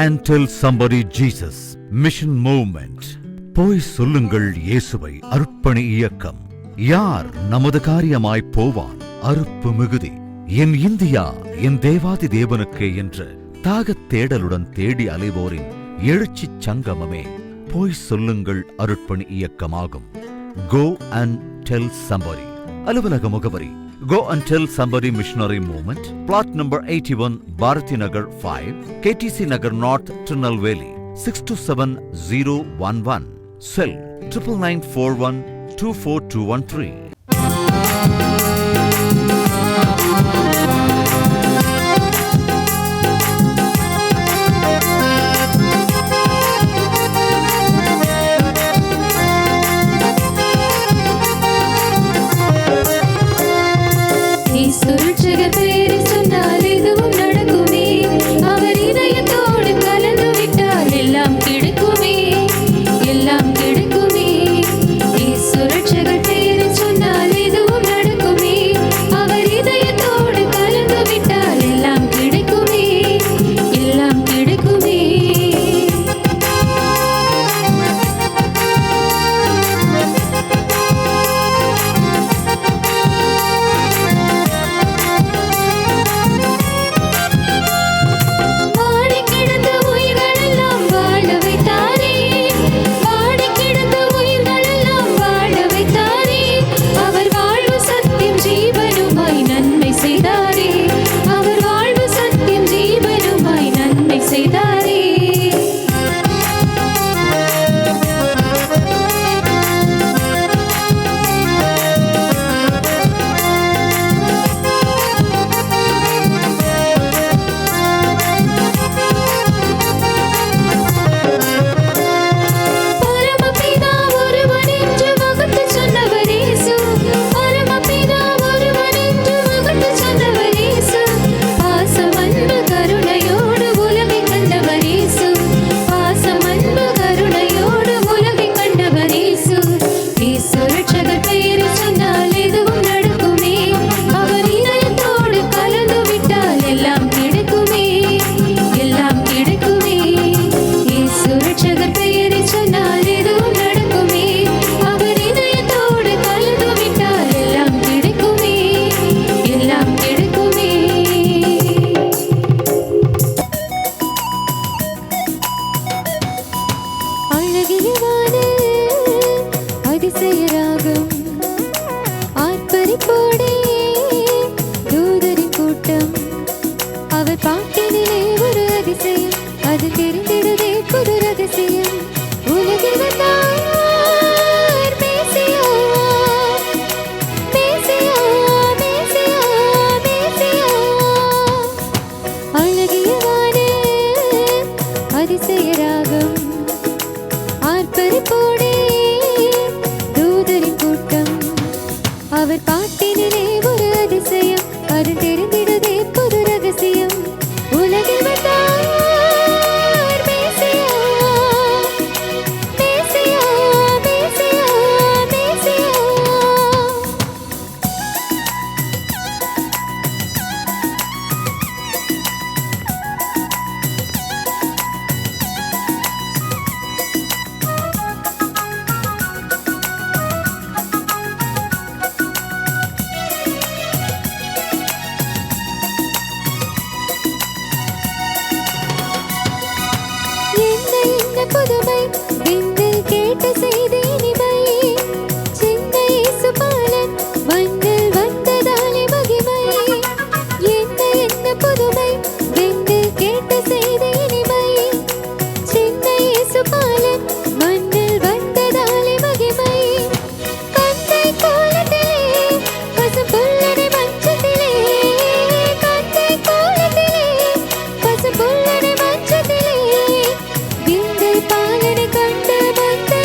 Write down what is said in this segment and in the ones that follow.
and tell somebody Jesus. Mission Movement. போய் சொல்லுங்கள் இயேசுவை. அர்ப்பணி இயக்கம். யார் நமது காரியமாய் போவான்? அறுப்பு மிகுதி. என் இந்தியா என் தேவாதி தேவனுக்கே என்று தாகத் தேடலுடன் தேடி அலைவோரின் எழுச்சிச் சங்கமமே போய் சொல்லுங்கள் அருட்பணி இயக்கமாகும். Go and tell somebody. அலுவலக முகவரி Go and Tell Somebody Missionary Movement, plot number 81, Bharati Nagar 5, KTC Nagar North, Tirunelveli, 627011. Cell 9941 24213. பாலனை கண்ட மந்தை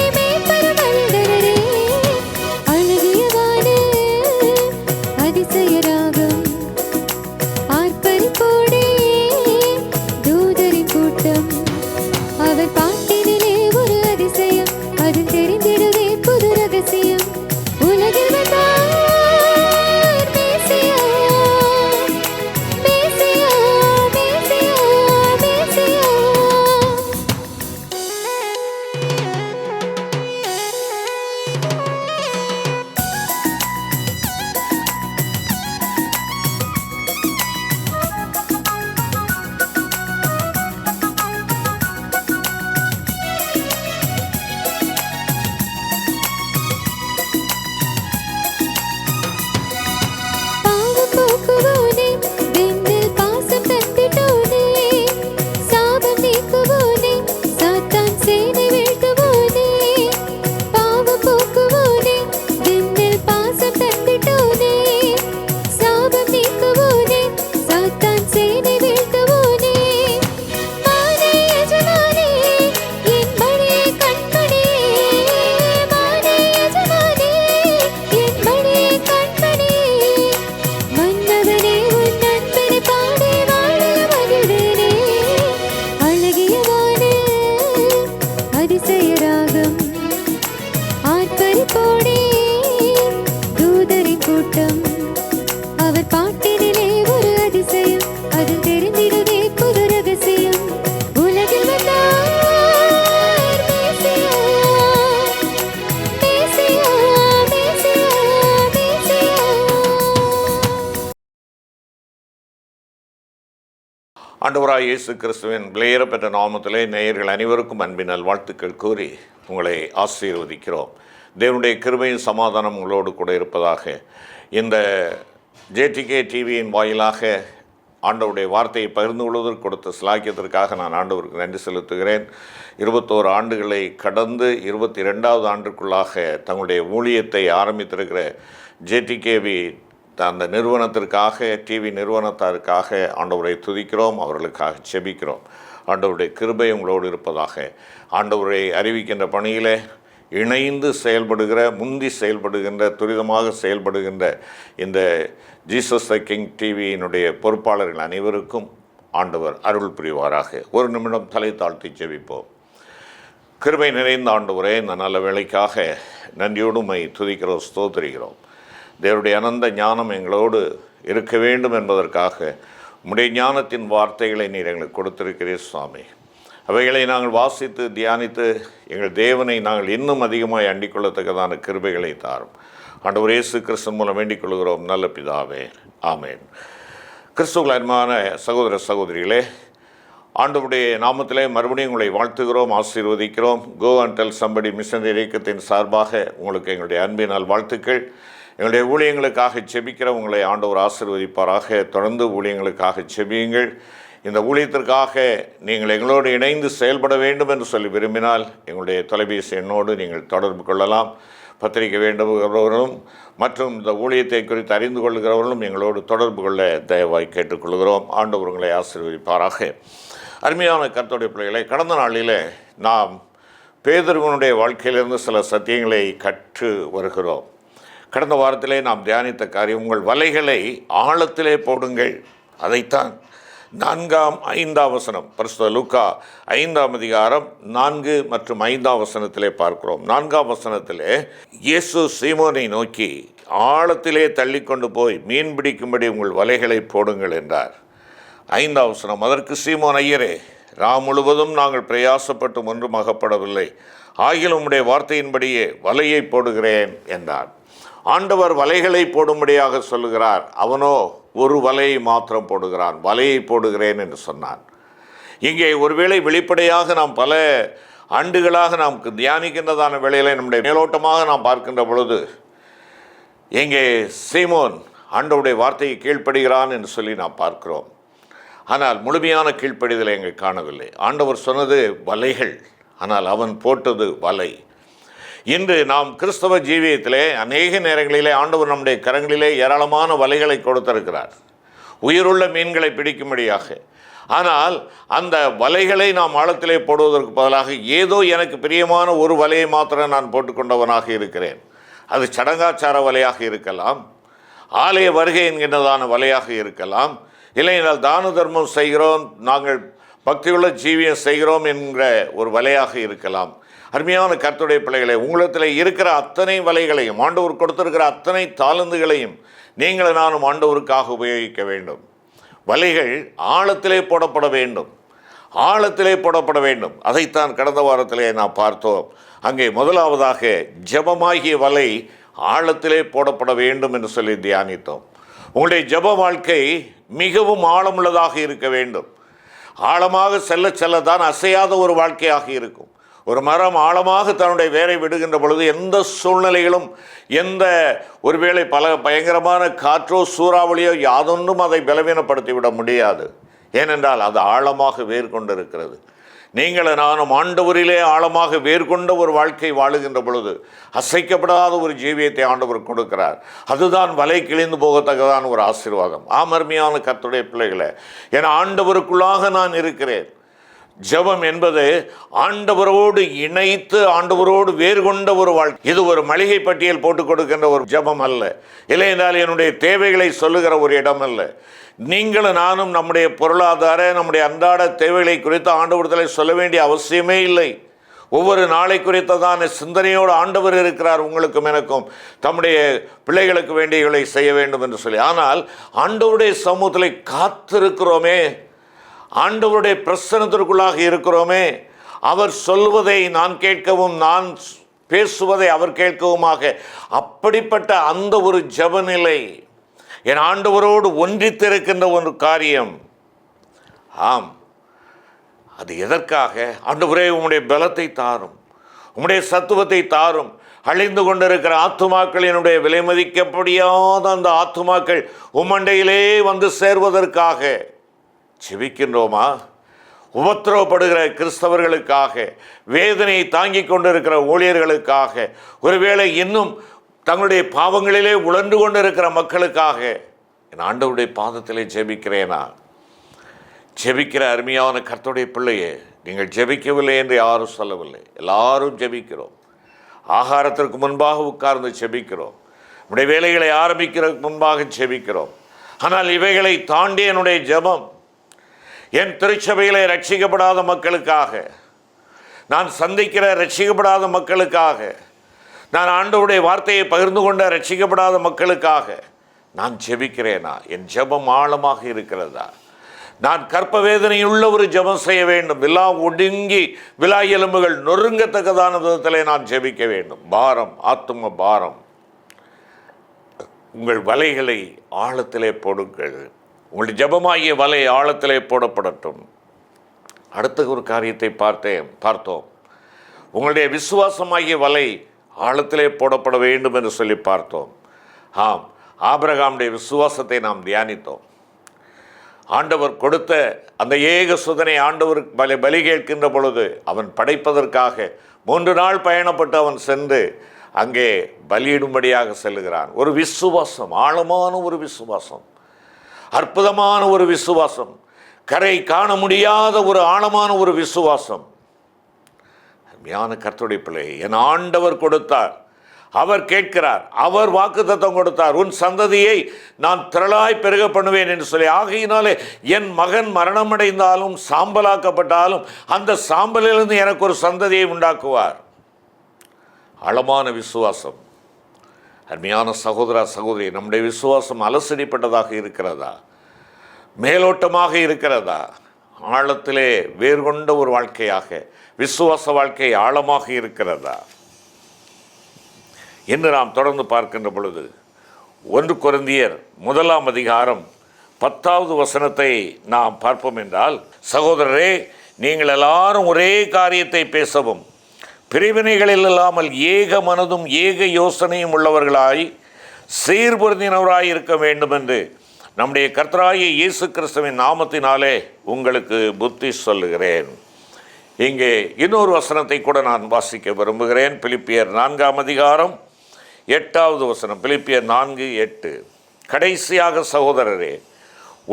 அதிசயராகம் ஆர்ப்பரிப்போடே தூதரின் கூட்டம் அவர் பாட்டினிலே ஒரு அதிசயம் அது தெரிந்திடுதே புது ரகசியம் உலகில் வந்தார் மேசியா, மேசியா, மேசியா, மேசியா. ஆண்டவராய் இயேசு கிறிஸ்துவின் விலையேறப்பெற்ற நாமத்திலே நேயர்கள் அனைவருக்கும் அன்பின் நல்வாழ்த்துக்கள் கூறி உங்களை ஆசீர்வதிக்கிறோம். தேவனுடைய கிருபையின் சமாதானம் உங்களோடு கூட இருப்பதாக. இந்த ஜேடிகே டிவியின் வாயிலாக ஆண்டவருடைய வார்த்தையை பகிர்ந்து கொள்வதற்கு கொடுத்த சிலாக்கியத்திற்காக நான் ஆண்டவருக்கு நன்றி செலுத்துகிறேன். 21 ஆண்டுகளை கடந்து 22வது ஆண்டுக்குள்ளாக தங்களுடைய ஊழியத்தை ஆரம்பித்திருக்கிற ஜேடிகேவி அந்த நிறுவனத்திற்காக, டிவி நிறுவனத்தாருக்காக ஆண்டவரை துதிக்கிறோம், அவர்களுக்காக செபிக்கிறோம். ஆண்டவருடைய கிருபை உங்களோடு இருப்பதாக. ஆண்டவரை அறிவிக்கின்ற பணியில் இணைந்து செயல்படுகிற, முந்தி செயல்படுகின்ற, துரிதமாக செயல்படுகின்ற இந்த ஜீசஸ் த கிங் டிவியினுடைய பொறுப்பாளர்கள் அனைவருக்கும் ஆண்டவர் அருள் புரிவாராக. ஒரு நிமிடம் தலை தாழ்த்தி செபிப்போம். கிருபை நிறைந்த ஆண்டவரே, இந்த நல்ல வேளைக்காக நன்றியோடு உம்மை துதிக்கிறோம், ஸ்தோத்திரிக்கிறோம். தேவனுடைய அனந்த ஞானம் எங்களோடு இருக்க வேண்டும் என்பதற்காக உம்முடைய ஞானத்தின் வார்த்தைகளை நீர் எங்களுக்கு கொடுத்திருக்கிறீர் சுவாமி. அவைகளை நாங்கள் வாசித்து தியானித்து எங்கள் தேவனை நாங்கள் இன்னும் அதிகமாக அண்டிக் கொள்ளத்தக்கதான கிருபைகளை தாரும். ஆண்டவர் இயேசு கிறிஸ்து மூலம் வேண்டிக் கொள்கிறோம் நல்ல பிதாவே, ஆமேன். கிறிஸ்துவுக்குள் அன்பான சகோதர சகோதரிகளே, ஆண்டவருடைய நாமத்திலே மறுபடியும் உங்களை வாழ்த்துகிறோம், ஆசீர்வதிக்கிறோம். Go and tell somebody missionary இயக்கத்தின் சார்பாக உங்களுக்கு எங்களுடைய அன்பினால் வாழ்த்துக்கள். எங்களுடைய ஊழியங்களுக்காக செபிக்கிற உங்களை ஆண்டவர் ஆசீர்வதிப்பாராக. தொடர்ந்து ஊழியங்களுக்காக செபியுங்கள். இந்த ஊழியத்திற்காக நீங்கள் எங்களோடு இணைந்து செயல்பட வேண்டும் என்று சொல்லி விரும்பினால் எங்களுடைய தொலைபேசி எண்ணோடு நீங்கள் தொடர்பு கொள்ளலாம். பத்திரிகை வேண்டுகிறவர்களும் மற்றும் இந்த ஊழியத்தை குறித்து அறிந்து கொள்கிறவர்களும் எங்களோடு தொடர்பு கொள்ள தயவாய் கேட்டுக்கொள்கிறோம். ஆண்டவர் உங்களை ஆசீர்வதிப்பாராக. அருமையான கர்த்தருடைய பிள்ளைகளை, கடந்த நாளில் நாம் பேதுருவினுடைய வாழ்க்கையிலிருந்து சில சத்தியங்களை கற்று வருகிறோம். கடந்த வாரத்திலே நாம் தியானித்த காரியம், உங்கள் வலைகளை ஆழத்திலே போடுங்கள். அதைத்தான் 4ஆம் 5ஆம் வசனம், பரிசுத்த லூக்கா 5ஆம் அதிகாரம் 4 மற்றும் 5ஆம் வசனத்திலே பார்க்கிறோம். 4ஆம் வசனத்திலே இயேசு சீமோனை நோக்கி ஆழத்திலே தள்ளிக்கொண்டு போய் மீன் பிடிக்கும்படி உங்கள் வலைகளை போடுங்கள் என்றார். 5ஆம் வசனம், அதற்கு சீமோன், ஐயரே, ராம் முழுவதும் நாங்கள் பிரயாசப்பட்டும் ஒன்றும் அகப்படவில்லை, ஆகிலும் உம்முடைய வார்த்தையின்படியே வலையை போடுகிறேன் என்றார். ஆண்டவர் வலைகளை போடும்படியாக சொல்லுகிறார். அவனோ ஒரு வலையை மாத்திரம் போடுகிறான். வலையை போடுகிறேன் என்று சொன்னான். இங்கே ஒருவேளை வெளிப்படையாக நாம் பல ஆண்டுகளாக நாம் தியானிக்கின்றதான வேளையில் நம்முடைய மேலோட்டமாக நாம் பார்க்கின்ற பொழுது இங்கே சீமோன் ஆண்டவருடைய வார்த்தையை கீழ்ப்படுகிறான் என்று சொல்லி நாம் பார்க்கிறோம். ஆனால் முழுமையான கீழ்ப்படிதலை எங்கே காணவில்லை. ஆண்டவர் சொன்னது வலைகள், ஆனால் அவன் போட்டது வலை. இன்று நாம் கிறிஸ்தவ ஜீவியத்திலே அநேக நேரங்களிலே ஆண்டவர் நம்முடைய கரங்களிலே ஏராளமான வலைகளை கொடுத்திருக்கிறார், உயிருள்ள மீன்களை பிடிக்கும்படியாக. ஆனால் அந்த வலைகளை நாம் ஆழத்திலே போடுவதற்கு பதிலாக ஏதோ எனக்கு பிரியமான ஒரு வலையை மாத்திரம் நான் போட்டுக்கொண்டவனாக இருக்கிறேன். அது சடங்காச்சார வலையாக இருக்கலாம், ஆலய வருகை என்கின்றதான வலையாக இருக்கலாம், இல்லையென்றால் தான தர்மம் செய்கிறோம், நாங்கள் பக்தியுள்ள ஜீவியம் செய்கிறோம் என்கிற ஒரு வலையாக இருக்கலாம். அருமையான கர்த்தருடைய பிள்ளைகளை, உங்களிடத்தில் இருக்கிற அத்தனை வலைகளையும், ஆண்டவர் கொடுத்திருக்கிற அத்தனை தாளந்துகளையும் நீங்கள் நானும் ஆண்டவருக்காக உபயோகிக்க வேண்டும். வலைகள் ஆழத்திலே போடப்பட வேண்டும், ஆழத்திலே போடப்பட வேண்டும். அதைத்தான் கடந்த வாரத்திலே நாம் பார்த்தோம். அங்கே முதலாவதாக ஜெபமாகிய வலை ஆழத்திலே போடப்பட வேண்டும் என்று சொல்லி தியானித்தோம். உங்களுடைய ஜெப வாழ்க்கை மிகவும் ஆழமுள்ளதாக இருக்க வேண்டும். ஆழமாக செல்ல செல்லத்தான் அசையாத ஒரு வாழ்க்கையாக இருக்கும். ஒரு மரம் ஆழமாக தன்னுடைய வேரை விடுகின்ற பொழுது எந்த சூழ்நிலைகளும், எந்த ஒருவேளை பல பயங்கரமான காற்றோ சூறாவளியோ யாதொன்றும் அதை பலவீனப்படுத்தி விட முடியாது. ஏனென்றால் அது ஆழமாக வேர் கொண்டிருக்கிறது. நீங்கள் நானும் ஆண்டவரிலே ஆழமாக வேர் கொண்ட ஒரு வாழ்க்கை வாழுகின்ற பொழுது அசைக்கப்படாத ஒரு ஜீவியத்தை ஆண்டவர் கொடுக்கிறார். அதுதான் வலை கிழிந்து போகத்தக்கதான ஒரு ஆசீர்வாதம். அருமையான கர்த்தருடைய பிள்ளைகளே, என ஆண்டவருக்குள்ளாக நான் இருக்கிறேன். ஜெபம் என்பது ஆண்டவரோடு இணைத்து ஆண்டவரோடு வேறு கொண்ட ஒரு வாழ்க்கை. இது ஒரு மளிகை பட்டியல் போட்டு கொடுக்கின்ற ஒரு ஜெபம் அல்ல. இல்லை என்றால் என்னுடைய தேவைகளை சொல்லுகிற ஒரு இடம் அல்ல. நீங்களும் நானும் நம்முடைய பொருளாதார, நம்முடைய அன்றாட தேவைகளை குறித்து ஆண்டவரிடத்தில் சொல்ல வேண்டிய அவசியமே இல்லை. ஒவ்வொரு நாளை குறித்ததான சிந்தனையோடு ஆண்டவர் இருக்கிறார். உங்களுக்கும் எனக்கும் தம்முடைய பிள்ளைகளுக்கு வேண்டியவர்களை செய்ய வேண்டும் என்று சொல்லி. ஆனால் ஆண்டவருடைய சமூகத்தில் காத்திருக்கிறோமே, ஆண்டவருடைய பிரசன்னத்திற்குள்ளாக இருக்கிறோமே, அவர் சொல்வதை நான் கேட்கவும் நான் பேசுவதை அவர் கேட்கவுமாக, அப்படிப்பட்ட அந்த ஒரு ஜெபநிலை என் ஆண்டவரோடு ஒன்றித்திருக்கின்ற ஒரு காரியம். ஆம், அது எதற்காக? ஆண்டவரே, உம்முடைய பலத்தை தாரும், உம்முடைய சத்துவத்தை தாரும். அழிந்து கொண்டிருக்கிற ஆத்துமாக்களினுடைய விலை மதிக்கப்படியாத அந்த ஆத்துமாக்கள் உம்மண்டையிலே வந்து சேர்வதற்காக ஜெபிக்கின்றோமா? உபத்திரவப்படுகிற கிறிஸ்தவர்களுக்காக, வேதனையை தாங்கிக் கொண்டிருக்கிற ஊழியர்களுக்காக, ஒருவேளை இன்னும் தங்களுடைய பாவங்களிலே உழன்று கொண்டிருக்கிற மக்களுக்காக என் ஆண்டவருடைய பாதத்திலே ஜெபிக்கிறேனா? ஜெபிக்கிற அருமையான கர்த்தருடைய பிள்ளையே, நீங்கள் ஜெபிக்கவில்லை என்று யாரும் சொல்லவில்லை. எல்லாரும் ஜெபிக்கிறோம். ஆகாரத்திற்கு முன்பாக உட்கார்ந்து ஜெபிக்கிறோம். நம்முடைய வேலைகளை ஆரம்பிக்கிறதுக்கு முன்பாக ஜெபிக்கிறோம். ஆனால் இவைகளை தாண்டி என்னுடைய ஜெபம் என் திருச்சபையிலே ரட்சிக்கப்படாத மக்களுக்காக, நான் சந்திக்கிற ரட்சிக்கப்படாத மக்களுக்காக, நான் ஆண்டவருடைய வார்த்தையை பகிர்ந்து கொண்ட ரட்சிக்கப்படாத மக்களுக்காக நான் ஜெபிக்கிறேனா? என் ஜெபம் ஆழமாக இருக்கிறதா? நான் கற்ப வேதனையுள்ள ஒரு ஜெபம் செய்ய வேண்டும். விழா ஒடுங்கி விழா எலும்புகள் நொறுங்கத்தக்கதான விதத்திலே நான் ஜெபிக்க வேண்டும். பாரம், ஆத்தும பாரம். உங்கள் வலைகளை ஆழத்திலே போடுங்கள். உங்களுடைய ஜெபமாகிய வலை ஆழத்திலே போடப்படட்டும். அடுத்த ஒரு காரியத்தை பார்த்தோம். உங்களுடைய விசுவாசமாகிய வலை ஆழத்திலே போடப்பட வேண்டும் என்று சொல்லி பார்த்தோம். ஆம், ஆபிரகாமுடைய விசுவாசத்தை நாம் தியானித்தோம். ஆண்டவர் கொடுத்த அந்த ஏக சுதனை ஆண்டவர் பலி கேட்கின்ற பொழுது அவன் படைப்பதற்காக 3 நாள் பயணப்பட்டு அவன் சென்று அங்கே பலியிடும்படியாக செல்லுகிறான். ஒரு விசுவாசம், ஆழமான ஒரு விசுவாசம், அற்புதமான ஒரு விசுவாசம், கரை காண முடியாத ஒரு ஆழமான ஒரு விசுவாசம். அருமையான கர்த்தருடைய பிள்ளை, என் ஆண்டவர் கொடுத்தார், அவர் கேட்கிறார், அவர் வாக்குத்தத்தம் கொடுத்தார், உன் சந்ததியை நான் திரளாய் பெருக பண்ணுவேன் என்று சொல்லி. ஆகையினாலே என் மகன் மரணமடைந்தாலும் சாம்பலாக்கப்பட்டாலும் அந்த சாம்பலிலிருந்து எனக்கு ஒரு சந்ததியை உண்டாக்குவார். ஆழமான விசுவாசம். அருமையான சகோதரா சகோதரி, நம்முடைய விசுவாசம் அலசடிப்பட்டதாக இருக்கிறதா? மேலோட்டமாக இருக்கிறதா? ஆழத்திலே வேறு கொண்ட ஒரு வாழ்க்கையாக விசுவாச வாழ்க்கை ஆழமாக இருக்கிறதா என்று நாம் தொடர்ந்து பார்க்கின்ற பொழுது 1 கொரிந்தியர் 1ஆம் அதிகாரம் 10வது வசனத்தை நாம் பார்ப்போம் என்றால், சகோதரரே, நீங்கள் எல்லாரும் ஒரே காரியத்தை பேசவும் பிரிவினைகளில் இல்லாமல் ஏக மனதும் ஏக யோசனையும் உள்ளவர்களாய் சீர்பொருந்தினவராய் இருக்க வேண்டும் என்று நம்முடைய கர்த்தராகிய இயேசு கிறிஸ்துவின் நாமத்தினாலே உங்களுக்கு புத்தி சொல்லுகிறேன். இங்கே இன்னொரு வசனத்தை கூட நான் வாசிக்க விரும்புகிறேன். பிலிப்பியர் 4ஆம் அதிகாரம் 8வது வசனம். பிலிப்பியர் 4:8. கடைசியாக சகோதரரே,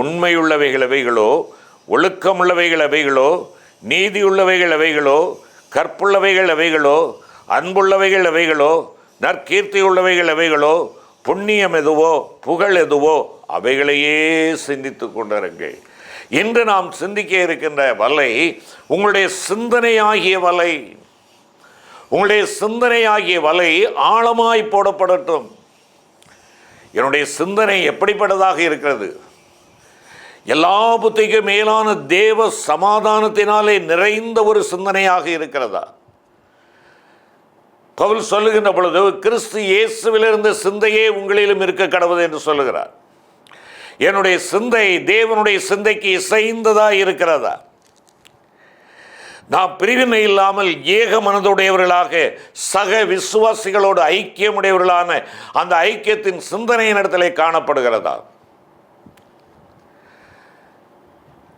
உண்மையுள்ளவைகள் எவைகளோ, ஒழுக்கமுள்ளவைகள் எவைகளோ, நீதியுள்ளவைகள் எவைகளோ, கற்புள்ளவைகள் எவைகளோ, அன்புள்ளவைகள் எவைகளோ, நற்கீர்த்தியுள்ளவைகள் எவைகளோ, புண்ணியம் எதுவோ, புகழ் எதுவோ, அவைகளையே சிந்தித்து கொண்டிருங்கள். இன்று நாம் சிந்திக்க இருக்கின்ற வலை உங்களுடைய சிந்தனையாகிய வலை. உங்களுடைய சிந்தனையாகிய வலை ஆழமாய் போடப்படட்டும். என்னுடைய சிந்தனை எப்படிப்பட்டதாக இருக்கிறது? எல்லா புத்திக்கும் மேலான தேவ சமாதானத்தினாலே நிறைந்த ஒரு சிந்தனையாக இருக்கிறதா? பவுல் சொல்லுகின்ற பொழுது, கிறிஸ்து இயேசுவிலிருந்து சிந்தையே உங்களிலும் இருக்க கடவுது என்று சொல்லுகிறார். என்னுடைய சிந்தை தேவனுடைய சிந்தைக்கு இசைந்ததாக இருக்கிறதா? நாம் பிரிவினை இல்லாமல் ஏக மனதுடையவர்களாக சக விசுவாசிகளோடு ஐக்கியமுடையவர்களான அந்த ஐக்கியத்தின் சிந்தனையின் இடத்திலே காணப்படுகிறதா?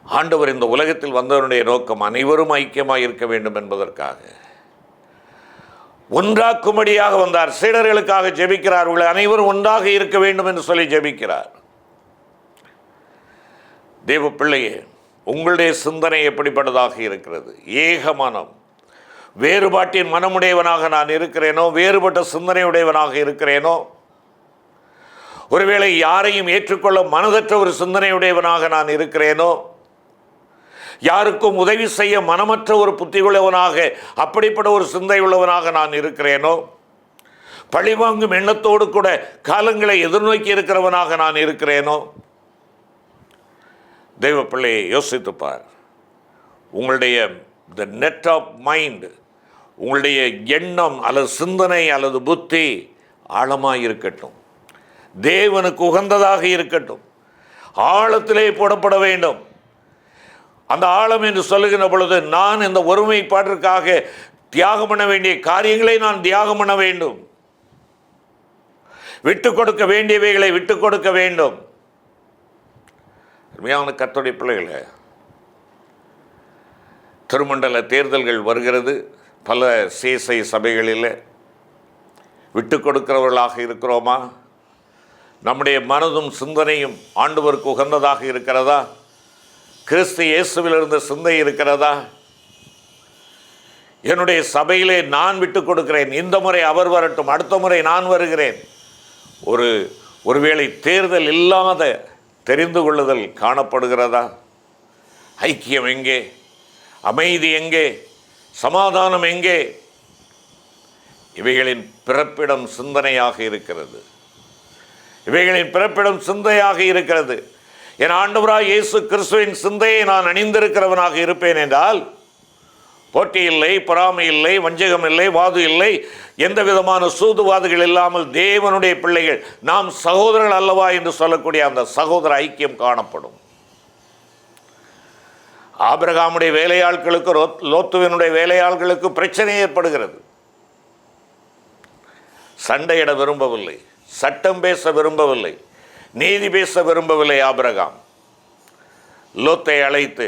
ஆண்டவர் இந்த உலகத்தில் வந்தவனுடைய நோக்கம் அனைவரும் ஐக்கியமாக இருக்க வேண்டும் என்பதற்காக ஒன்றாக்கும்படியாக வந்தார். சீடர்களுக்காக ஜெபிக்கிறார். அனைவரும் ஒன்றாக இருக்க வேண்டும் என்று சொல்லி ஜெபிக்கிறார். தேவ பிள்ளையே, உங்களுடைய சிந்தனை எப்படிப்பட்டதாக இருக்கிறது? ஏக மனம். வேறுபாட்டின் மனமுடையவனாக நான் இருக்கிறேனோ, வேறுபட்ட சிந்தனையுடையவனாக இருக்கிறேனோ, ஒருவேளை யாரையும் ஏற்றுக்கொள்ள மனதற்ற ஒரு சிந்தனையுடையவனாக நான் இருக்கிறேனோ, யாருக்கும் உதவி செய்ய மனமற்ற ஒரு புத்தி உள்ளவனாக, அப்படிப்பட்ட ஒரு சிந்தை உள்ளவனாக நான் இருக்கிறேனோ, பழிவாங்கும் எண்ணத்தோடு கூட காலங்களை எதிர்நோக்கி இருக்கிறவனாக நான் இருக்கிறேனோ? தெய்வ பிள்ளையை யோசித்துப்பார். உங்களுடைய த நெட் ஆஃப் மைண்ட், உங்களுடைய எண்ணம் அல்லது சிந்தனை அல்லது புத்தி ஆழமாக இருக்கட்டும், தேவனுக்கு உகந்ததாக இருக்கட்டும், ஆழத்திலே போடப்பட வேண்டும். அந்த ஆழம் என்று சொல்லுகின்ற பொழுது, நான் இந்த ஒருமைப்பாட்டிற்காக தியாகம் பண்ண வேண்டிய காரியங்களை நான் தியாகம் பண்ண வேண்டும், விட்டுக் கொடுக்க வேண்டியவைகளை விட்டுக் கொடுக்க வேண்டும். உண்மையான கர்த்தருடைய பிள்ளைகளே, திருமண்டல தேர்தல்கள் வருகிறது. பல சேசை சபைகளில் விட்டு கொடுக்கிறவர்களாக இருக்கிறோமா? நம்முடைய மனதும் சிந்தனையும் ஆண்டவருக்கு உகந்ததாக இருக்கிறதா? கிறிஸ்து இயேசுவில் இருந்த சிந்தை இருக்கிறதா? என்னுடைய சபையிலே நான் விட்டு கொடுக்கிறேன், இந்த முறை அவர் வரட்டும், அடுத்த முறை நான் வருகிறேன். ஒருவேளை தேர்தல் இல்லாத தெரிந்து கொள்ளுதல் காணப்படுகிறதா? ஐக்கியம் எங்கே? அமைதி எங்கே? சமாதானம் எங்கே? இவைகளின் பிறப்பிடம் சிந்தனையாக இருக்கிறது. இவைகளின் பிறப்பிடம் சிந்தையாக இருக்கிறது. என் ஆண்டவராய் இயேசு கிறிஸ்துவின் சிந்தையை நான் அணிந்திருக்கிறவனாக இருப்பேன் என்றால், போட்டி இல்லை, பொறாமை இல்லை, வஞ்சகம் இல்லை, வாது இல்லை, எந்த விதமான சூதுவாதுகள் இல்லாமல் தேவனுடைய பிள்ளைகள், நாம் சகோதரர்கள் அல்லவா என்று சொல்லக்கூடிய அந்த சகோதர ஐக்கியம் காணப்படும். ஆபிரகாமுடைய வேலையாட்களுக்கு, லோத்துவினுடைய வேலையாட்களுக்கு பிரச்சனை ஏற்படுகிறது. சண்டையிட விரும்பவில்லை, சட்டம் பேச விரும்பவில்லை, நீதி பேச விரும்பவில்லை. ஆபிரகாம் லோத்தை அழைத்து,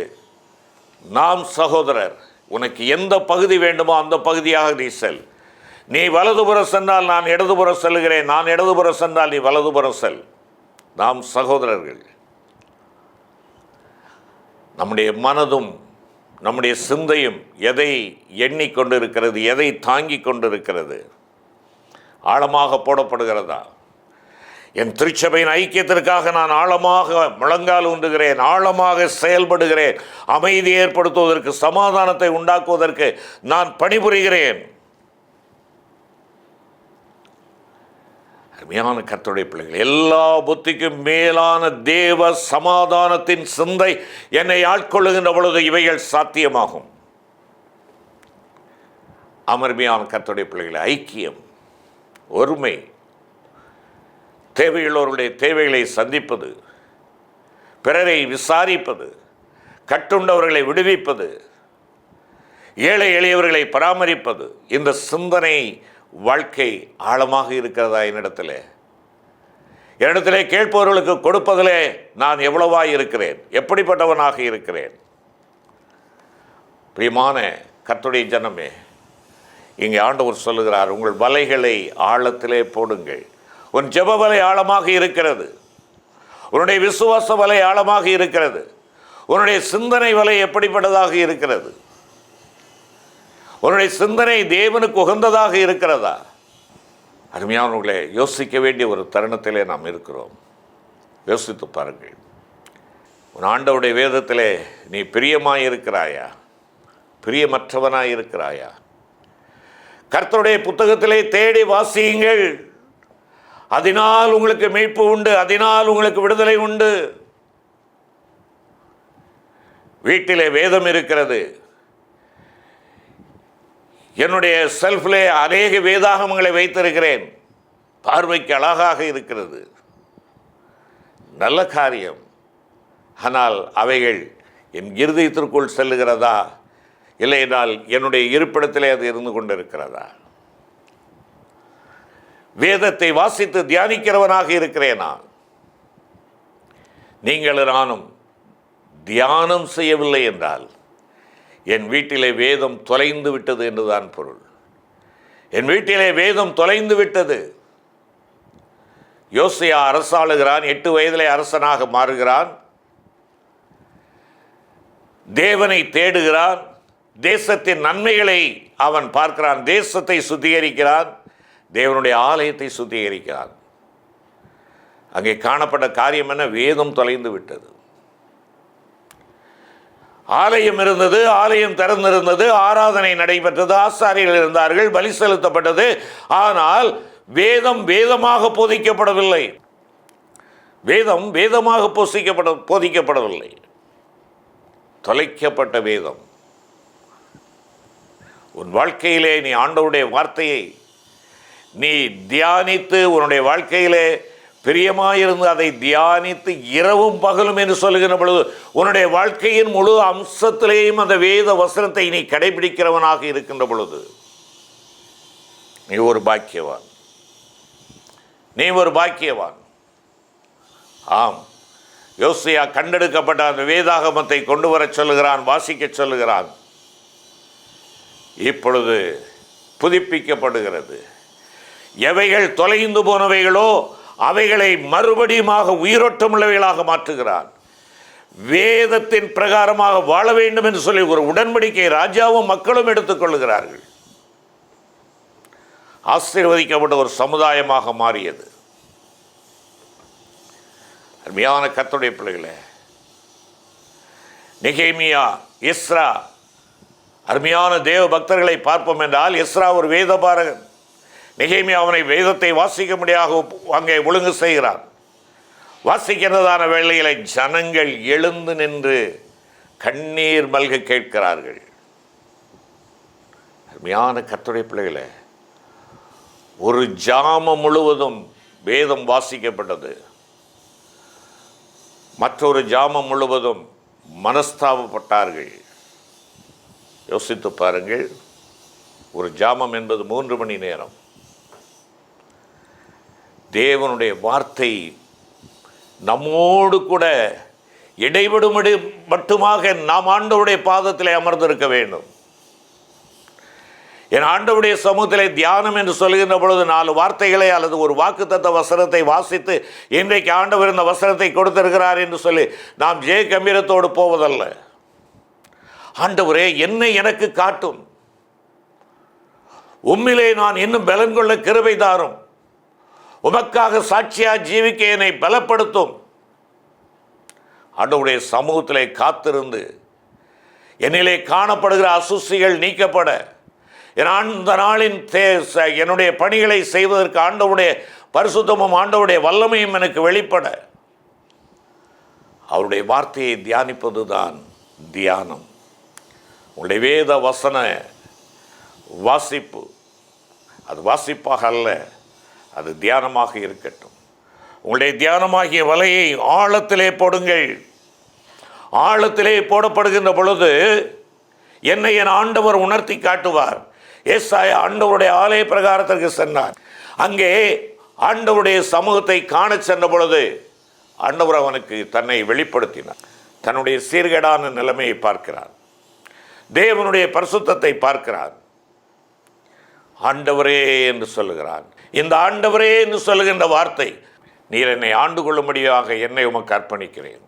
நாம் சகோதரர், உனக்கு எந்த பகுதி வேண்டுமோ அந்த பகுதியாக நீ செல். நீ வலதுபுறம் சென்றால் நான் இடதுபுறம் செல்கிறேன், நான் இடதுபுறம் சென்றால் நீ வலதுபுறம் செல். நாம் சகோதரர்கள். நம்முடைய மனதும் நம்முடைய சிந்தையும் எதை எண்ணிக்கொண்டிருக்கிறது, எதை தாங்கி கொண்டிருக்கிறது? ஆழமாக போடப்படுகிறதா? என் திருச்சபையின் ஐக்கியத்திற்காக நான் ஆழமாக முழங்கால் ஊண்டுகிறேன், ஆழமாக செயல்படுகிறேன், அமைதி ஏற்படுத்துவதற்கு, சமாதானத்தை உண்டாக்குவதற்கு நான் பணிபுரிகிறேன். அருமையான கர்த்தருடைய பிள்ளைகள், எல்லா புத்திக்கும் மேலான தேவ சமாதானத்தின் சிந்தை என்னை ஆட்கொள்ளுகின்ற பொழுது இவைகள் சாத்தியமாகும். அருமையான கர்த்தருடைய பிள்ளைகளை, ஐக்கியம், ஒருமை, தேவையுள்ளவர்களுடைய தேவைகளை சந்திப்பது, பிறரை விசாரிப்பது, கட்டுண்டவர்களை விடுவிப்பது, ஏழை எளியவர்களை பராமரிப்பது, இந்த சிந்தனை வாழ்க்கை ஆழமாக இருக்கிறதா? என்னிடத்திலே கேட்பவர்களுக்கு கொடுப்பதிலே நான் எவ்வளவாய் இருக்கிறேன், எப்படிப்பட்டவனாக இருக்கிறேன்? பிரியமான கர்த்தருடைய ஜனமே, இங்கே ஆண்டவர் சொல்லுகிறார், உங்கள் வலைகளை ஆழத்திலே போடுங்கள். உன் ஜெப வலை ஆழமாக இருக்கிறது, உன்னுடைய விசுவாச வலை ஆழமாக இருக்கிறது, உன்னுடைய சிந்தனை வலை எப்படிப்பட்டதாக இருக்கிறது? உன்னுடைய சிந்தனை தேவனுக்கு உகந்ததாக இருக்கிறதா? அருமையானவர்களே, யோசிக்க வேண்டிய ஒரு தருணத்திலே நாம் இருக்கிறோம். யோசித்து பாருங்கள். உன் ஆண்டவருடைய வேதத்திலே நீ பிரியமாய் இருக்கிறாயா, பிரியமற்றவனாய் இருக்கிறாயா? கர்த்தருடைய புத்தகத்திலே தேடி வாசியுங்கள். அதனால் உங்களுக்கு மீட்பு உண்டு, அதனால் உங்களுக்கு விடுதலை உண்டு. வீட்டிலே வேதம் இருக்கிறது. என்னுடைய செல்ஃபிலே அநேக வேதாகமங்களை வைத்திருக்கிறேன். பார்வைக்கு அழகாக இருக்கிறது, நல்ல காரியம். ஆனால் அவைகள் என் இருதயத்திற்குள் செல்லுகிறதா, இல்லை என்றால் என்னுடைய இருப்பிடத்திலே அது இருந்து கொண்டிருக்கிறதா? வேதத்தை வாசித்து தியானிக்கிறவனாக இருக்கிறேனா? நீங்கள் நானும் தியானம் செய்யவில்லை என்றால் என் வீட்டிலே வேதம் தொலைந்து விட்டது என்றுதான் பொருள். என் வீட்டிலே வேதம் தொலைந்து விட்டது. யோசியா அரசாளுகிறான், 8 வயதிலே அரசனாக மாறுகிறான், தேவனை தேடுகிறான், தேசத்தின் நன்மைகளை அவன் பார்க்கிறான், தேசத்தை சுத்திகரிக்கிறான், தேவனுடைய ஆலயத்தை சுத்திகரிக்கிறான். அங்கே காணப்பட்ட காரியம் என்ன? வேதம் தொலைந்து விட்டது. ஆலயம் இருந்தது, ஆலயம் திறந்திருந்தது, ஆராதனை நடைபெற்றது, ஆசாரியர்கள் இருந்தார்கள், பலி செலுத்தப்பட்டது. ஆனால் வேதம் வேதமாக போதிக்கப்படவில்லை. வேதம் வேதமாக போதிக்கப்படவில்லை. தொலைக்கப்பட்ட வேதம். உன் வாழ்க்கையிலே நீ ஆண்டவருடைய வார்த்தையை நீ தியானித்து உன்னுடைய வாழ்க்கையிலே பிரியமாயிருந்து அதை தியானித்து இரவும் பகலும் என்று சொல்லுகின்ற பொழுது உன்னுடைய வாழ்க்கையின் முழு அம்சத்திலேயும் அந்த வேத வசனத்தை நீ கடைபிடிக்கிறவனாக இருக்கின்ற பொழுது நீ ஒரு பாக்கியவான். நீ ஒரு பாக்கியவான். ஆம், யோசியா கண்டெடுக்கப்பட்ட அந்த வேதாகமத்தை கொண்டு வர சொல்லுகிறான், வாசிக்க சொல்லுகிறான். இப்பொழுது புதுப்பிக்கப்படுகிறது. எவைகள் தொலைந்து போனவைகளோ அவைகளை மறுபடியுமாக உயிரோட்டமுள்ளவைகளாக மாற்றுகிறான். வேதத்தின் பிரகாரமாக வாழ வேண்டும் என்று சொல்லி ஒரு உடன்படிக்கை ராஜாவும் மக்களும் எடுத்துக்கொள்கிறார்கள். ஆசீர்வதிக்கப்பட்ட ஒரு சமுதாயமாக மாறியது. அருமையான கர்த்தருடைய பிள்ளைகளே, நெகேமியா, எஸ்ரா, அருமையான தேவ பக்தர்களை பார்ப்போம் என்றால் எஸ்ரா ஒரு வேதபாரகன். நெகேமியா அவனை வேதத்தை வாசிக்கும்படியாக அங்கே ஒழுங்கு செய்கிறான். வாசிக்கிறதான வேளையில் ஜனங்கள் எழுந்து நின்று கண்ணீர் மல்க கேட்கிறார்கள். அருமையான கர்த்தருடைய பிள்ளைகளே, ஒரு ஜாமம் முழுவதும் வேதம் வாசிக்கப்பட்டது. மற்றொரு ஜாமம் முழுவதும் மனஸ்தாபப்பட்டார்கள். யோசித்து பாருங்கள், ஒரு ஜாமம் என்பது 3 மணி நேரம். தேவனுடைய வார்த்தை நம்மோடு கூட இடைவிடும்படி மட்டுமாக நாம் ஆண்டவருடைய பாதத்திலே அமர்ந்திருக்க வேண்டும். என் ஆண்டவருடைய சமூகத்திலே தியானம் என்று சொல்கின்ற பொழுது 4 வார்த்தைகளை அல்லது ஒரு வாக்குத்தத்த வசனத்தை வாசித்து இன்றைக்கு ஆண்டவர் இந்த வசனத்தை கொடுத்திருக்கிறார் என்று சொல்லி நாம் ஜெய கம்பீரத்தோடு போவதல்ல. ஆண்டவரே, என்னை எனக்கு காட்டும், உம்மிலே நான் இன்னும் பலன் கொள்ள கிருபை தாரும், உமக்காக சாட்சியா ஜீவிக்க என்னை பலப்படுத்தும். ஆண்டவருடைய சமூகத்திலே காத்திருந்து என்னிலே காணப்படுகிற அசுசிகள் நீக்கப்பட, அந்த நாளின் என்னுடைய பணிகளை செய்வதற்கு ஆண்டவருடைய பரிசுத்தமும் ஆண்டவருடைய வல்லமையும் எனக்கு வெளிப்பட அவருடைய வார்த்தையை தியானிப்பது தான் தியானம். உங்களுடைய வேத வசன வாசிப்பு அது வாசிப்பாக அல்ல, அது தியானமாக இருக்கட்டும். உங்களுடைய தியானமாகிய வலையை ஆழத்திலே போடுங்கள். ஆழத்திலே போடப்படுகின்ற பொழுது என்னை என் ஆண்டவர் உணர்த்தி காட்டுவார். ஏசாயா ஆண்டவருடைய ஆலய பிரகாரத்திற்கு சென்றார். அங்கே ஆண்டவருடைய சமூகத்தை காண சென்ற பொழுது ஆண்டவர் அவனுக்கு தன்னை வெளிப்படுத்தினார். தன்னுடைய சீர்கேடான நிலைமையை பார்க்கிறார். தேவனுடைய பரிசுத்தத்தை பார்க்கிறார். ஆண்டவரே என்று சொல்லுகிறான். இந்த ஆண்டவரே என்று சொல்லுகின்ற வார்த்தை, நீர் என்னை ஆண்டு கொள்ளும்படியாக என்னை உமக்கு அர்ப்பணிக்கிறேன்.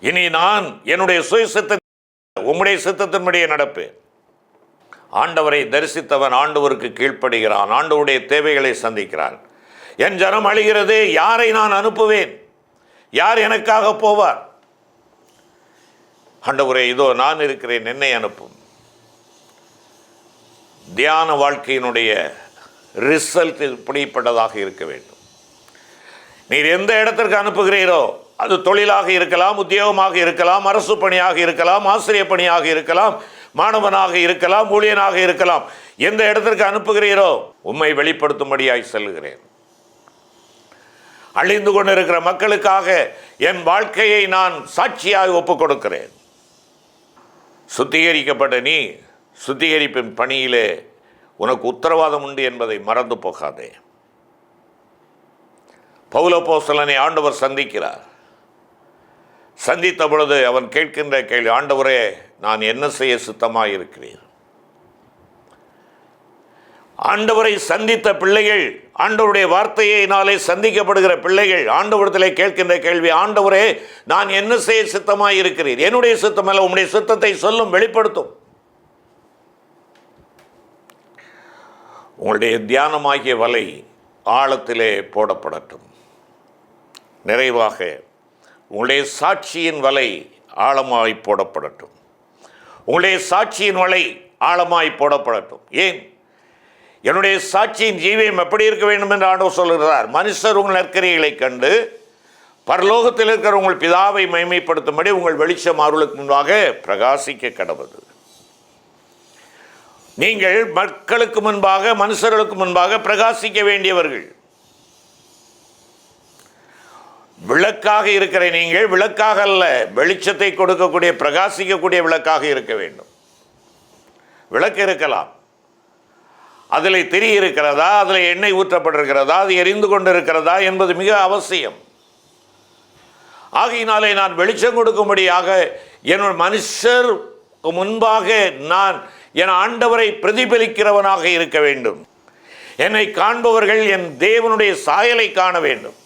இனி நான் என்னுடைய சுய சித்தத்தை உம்முடைய சித்தத்தின்படியே நடப்பேன். ஆண்டவரை தரிசித்தவன் ஆண்டவருக்கு கீழ்ப்படுகிறான், ஆண்டவருடைய தேவைகளை சந்திக்கிறான். என் ஜனம் அழிகிறது, யாரை நான் அனுப்புவேன்? யார் எனக்காக போவார்? ஆண்டவரே, இதோ நான் இருக்கிறேன், என்னை அனுப்பும். தியான வாழ்க்கையினுடைய ரிசல்ட் இப்படிப்பட்டதாக இருக்க வேண்டும். நீர் எந்த இடத்திற்கு அனுப்புகிறீரோ, அது தொழிலாக இருக்கலாம், உத்தியோகமாக இருக்கலாம், அரசு பணியாக இருக்கலாம், ஆசிரியர் பணியாக இருக்கலாம், மாணவனாக இருக்கலாம், ஊழியனாக இருக்கலாம். எந்த இடத்திற்கு அனுப்புகிறீரோ உம்மை வெளிப்படுத்தும்படியாய் செல்கிறேன். அழிந்து கொண்டிருக்கிற மக்களுக்காக என் வாழ்க்கையை நான் சாட்சியாக ஒப்புக் கொடுக்கிறேன். சுத்திகரிக்கப்பட்ட நீ சுத்திகரிப்பின் பணியிலே உனக்கு உத்தரவாதம் உண்டு என்பதை மறந்து போகாதே. பவுல் அப்போஸ்தலனை ஆண்டவர் சந்திக்கிறார். சந்தித்த பொழுது அவன் கேட்கின்ற கேள்வி, ஆண்டவரே, நான் என்ன செய்ய சித்தமாக இருக்கிறேன்? ஆண்டவரை சந்தித்த பிள்ளைகள், ஆண்டவருடைய வார்த்தையினாலே சந்திக்கப்படுகிற பிள்ளைகள் ஆண்டவரிடத்திலே கேட்கின்ற கேள்வி, ஆண்டவரே, நான் என்ன செய்ய சித்தமாக இருக்கிறேன்? என்னுடைய சித்தம் அல்ல, உம்முடைய சித்தத்தை சொல்லும், வெளிப்படுத்தும். உங்களுடைய தியானமாகிய வலை ஆழத்திலே போடப்படட்டும். நிறைவாக உங்களுடைய சாட்சியின் வலை ஆழமாய் போடப்படட்டும். உங்களுடைய சாட்சியின் வலை ஆழமாய் போடப்படட்டும். ஏன்? என்னுடைய சாட்சியின் ஜீவியம் எப்படி இருக்க வேண்டும் என்று ஆண்டவர் சொல்கிறார். மனுஷர் உங்கள் நற்கிரியைகளை கண்டு பரலோகத்தில் இருக்கிற உங்கள் பிதாவை மகிமைப்படுத்தும்படி உங்கள் வெளிச்சம் அவர்களுக்கு முன்பாக பிரகாசிக்க கடவுது. நீங்கள் மக்களுக்கு முன்பாக, மனுஷர்களுக்கு முன்பாக பிரகாசிக்க வேண்டியவர்கள். விளக்காக இருக்கிற நீங்கள் விளக்காக அல்ல, வெளிச்சத்தை கொடுக்கக்கூடிய, பிரகாசிக்கக்கூடிய விளக்காக இருக்க வேண்டும். விளக்கு இருக்கலாம், அதில் திரி இருக்கிறதா, அதில் எண்ணெய் ஊற்றப்பட்டிருக்கிறதா, அது எரிந்து கொண்டிருக்கிறதா என்பது மிக அவசியம். ஆகையினாலே நான் வெளிச்சம் கொடுக்கும்படியாக என்னுடைய மனுஷர் முன்பாக நான் என் ஆண்டவரை பிரதிபலிக்கிறவனாக இருக்க வேண்டும். என்னை காண்பவர்கள் என் தேவனுடைய சாயலை காண வேண்டும்.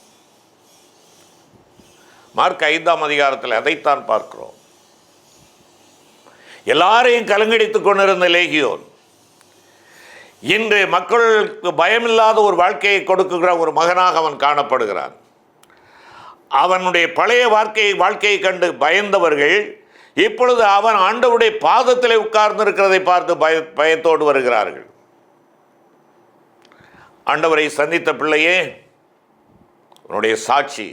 மார்க் 5ஆம் அதிகாரத்தில் அதைத்தான் பார்க்கிறோம். எல்லாரையும் கலங்கடித்துக் கொண்டிருந்த லேகியோன் இன்று மக்களுக்கு பயமில்லாத ஒரு வாழ்க்கையை கொடுக்குகிற ஒரு மகனாக அவன் காணப்படுகிறான். அவனுடைய பழைய வாழ்க்கையை கண்டு பயந்தவர்கள் இப்பொழுது அவன் ஆண்டவருடைய பாதத்தில் உட்கார்ந்திருக்கிறதை பார்த்து பயத்தோடு வருகிறார்கள். ஆண்டவரை சந்தித்த பிள்ளையே, உன்னுடைய சாட்சி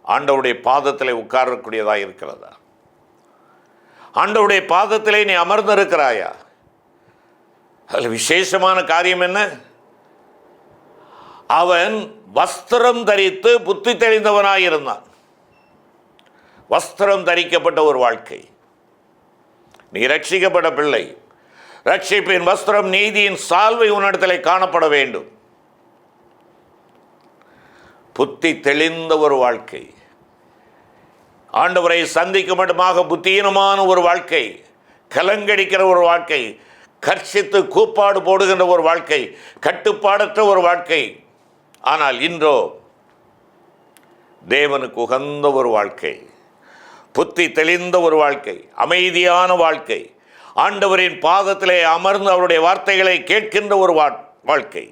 ஆண்டவருடைய பாதத்தில் உட்காரக்கூடியதாக இருக்கிறதா? ஆண்டவருடைய பாதத்திலே நீ அமர்ந்திருக்கிறாயா? அதில் விசேஷமான காரியம் என்ன? அவன் வஸ்திரம் தரித்து புத்தி தெளிந்தவனாயிருந்தான். வஸ்திரம் தரிக்கப்பட்ட ஒரு வாழ்க்கை. நீ ரட்சிக்கப்பட்ட பிள்ளை. ரட்சிப்பின் வஸ்திரம், நீதியின் சால்வை உன்னிடத்தில் காணப்பட வேண்டும். புத்தி தெளிந்த ஒரு வாழ்க்கை, ஆண்டவரை சந்திக்க மட்டுமாக புத்தியீனமான ஒரு வாழ்க்கை, கலங்கடிக்கிற ஒரு வாழ்க்கை, கர்ஷித்து கூப்பாடு போடுகின்ற ஒரு வாழ்க்கை, கட்டுப்பாடற்ற ஒரு வாழ்க்கை. ஆனால் இன்றோ தேவனுக்கு உகந்த ஒரு வாழ்க்கை, புத்தி தெளிந்த ஒரு வாழ்க்கை, அமைதியான வாழ்க்கை, ஆண்டவரின் பாதத்திலே அமர்ந்து அவருடைய வார்த்தைகளை கேட்கின்ற ஒரு வாழ்க்கை.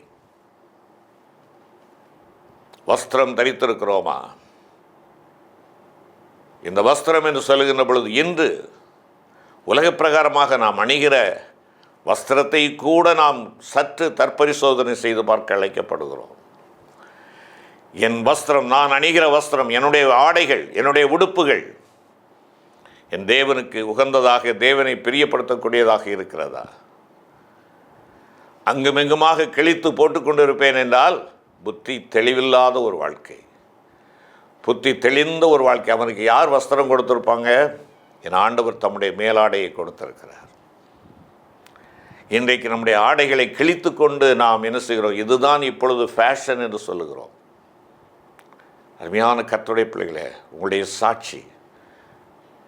வஸ்திரம் தரித்திருக்கிறோமா? இந்த வஸ்திரம் என்று சொல்லுகின்ற பொழுது இன்று உலக பிரகாரமாக நாம் அணிகிற வஸ்திரத்தை கூட நாம் சற்று தற்பரிசோதனை செய்து பார்க்க அழைக்கப்படுகிறோம். என் வஸ்திரம், நான் அணிகிற வஸ்திரம், என்னுடைய ஆடைகள், என்னுடைய உடுப்புகள் என் தேவனுக்கு உகந்ததாக, தேவனை பிரியப்படுத்தக்கூடியதாக இருக்கிறதா? அங்குமெங்குமாக கிழித்து போட்டுக்கொண்டிருப்பேன் என்றால் புத்தி தெளிவில்லாத ஒரு வாழ்க்கை, புத்தி தெளிந்த ஒரு வாழ்க்கை. அவனுக்கு யார் வஸ்திரம் கொடுத்திருப்பாங்க? என் ஆண்டவர் தம்முடைய மேலாடையை கொடுத்திருக்கிறார். இன்றைக்கு நம்முடைய ஆடைகளை கிழித்து கொண்டு நாம் என்ன செய்கிறோம்? இதுதான் இப்பொழுது ஃபேஷன் என்று சொல்லுகிறோம். அருமையான கர்த்தருடைய பிள்ளைகளே, உங்களுடைய சாட்சி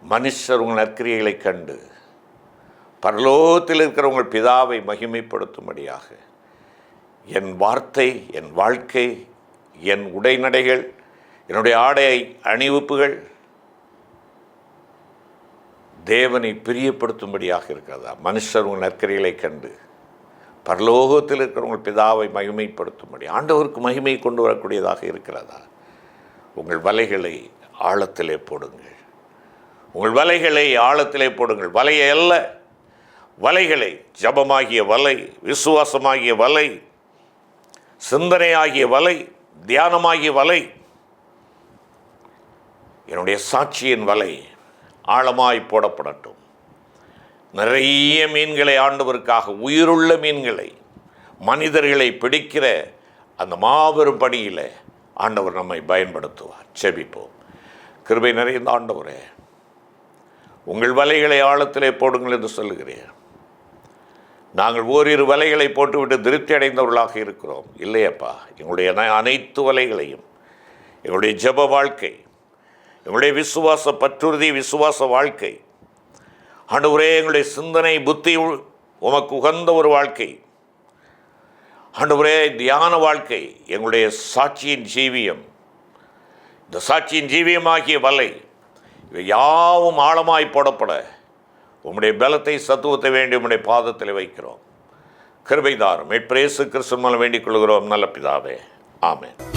மனுஷர் உங்கள் நற்கிரியைகளை கண்டு பரலோகத்தில் இருக்கிற உங்கள் பிதாவை மகிமைப்படுத்தும்படியாக என் வார்த்தை, என் வாழ்க்கை, என் உடைநடைகள், என்னுடைய ஆடை அணிவிப்புகள் தேவனை பிரியப்படுத்தும்படியாக இருக்கிறதா? மனுஷர் உங்கள் நற்கிரியைகளை கண்டு பரலோகத்தில் இருக்கிற உங்கள் பிதாவை மகிமைப்படுத்தும்படி, ஆண்டவருக்கு மகிமை கொண்டு வரக்கூடியதாக இருக்கிறதா? உங்கள் வலைகளை ஆழத்திலே போடுங்கள். உங்கள் வலைகளை ஆழத்திலே போடுங்கள். வலையை அல்ல, வலைகளை, ஜபமாகிய வலை, விசுவாசமாகிய வலை, சிந்தனையாகிய வலை, தியானமாகிய வலை, என்னுடைய சாட்சியின் வலை ஆழமாய் போடப்படட்டும். நிறைய மீன்களை, ஆண்டவருக்காக உயிருள்ள மீன்களை, மனிதர்களை பிடிக்கிற அந்த மாபெரும் பணியில் ஆண்டவர் நம்மை பயன்படுத்துவார். செபிப்போம். கிருபை நிறைந்த ஆண்டவரே, உங்கள் வலைகளை ஆழத்திலே போடுங்கள் என்று சொல்லுகிறேன். நாங்கள் ஓரிரு வலைகளை போட்டுவிட்டு திருப்தி அடைந்தவர்களாக இருக்கிறோம். இல்லையப்பா, எங்களுடைய அனைத்து வலைகளையும், எங்களுடைய ஜெப வாழ்க்கை, எங்களுடைய விசுவாச பற்றுறுதி, விசுவாச வாழ்க்கை, ஆண்டவரே எங்களுடைய சிந்தனை, புத்தி உமக்கு உகந்த ஒரு வாழ்க்கை, ஆண்டவரே தியான வாழ்க்கை, எங்களுடைய சாட்சியின் ஜீவியம், இந்த சாட்சியின் ஜீவியமாகிய வலை, இவை யாவும் ஆழமாய் போடப்பட உம்முடைய பலத்தை, சத்துவத்தை வேண்டி உம்முடைய பாதத்தில் வைக்கிறோம். கிருபைதாரும் மீட்பர் இயேசு கிறிஸ்து மூலம் வேண்டிக் கொள்கிறோம் நல்ல பிதாவே. ஆமென்.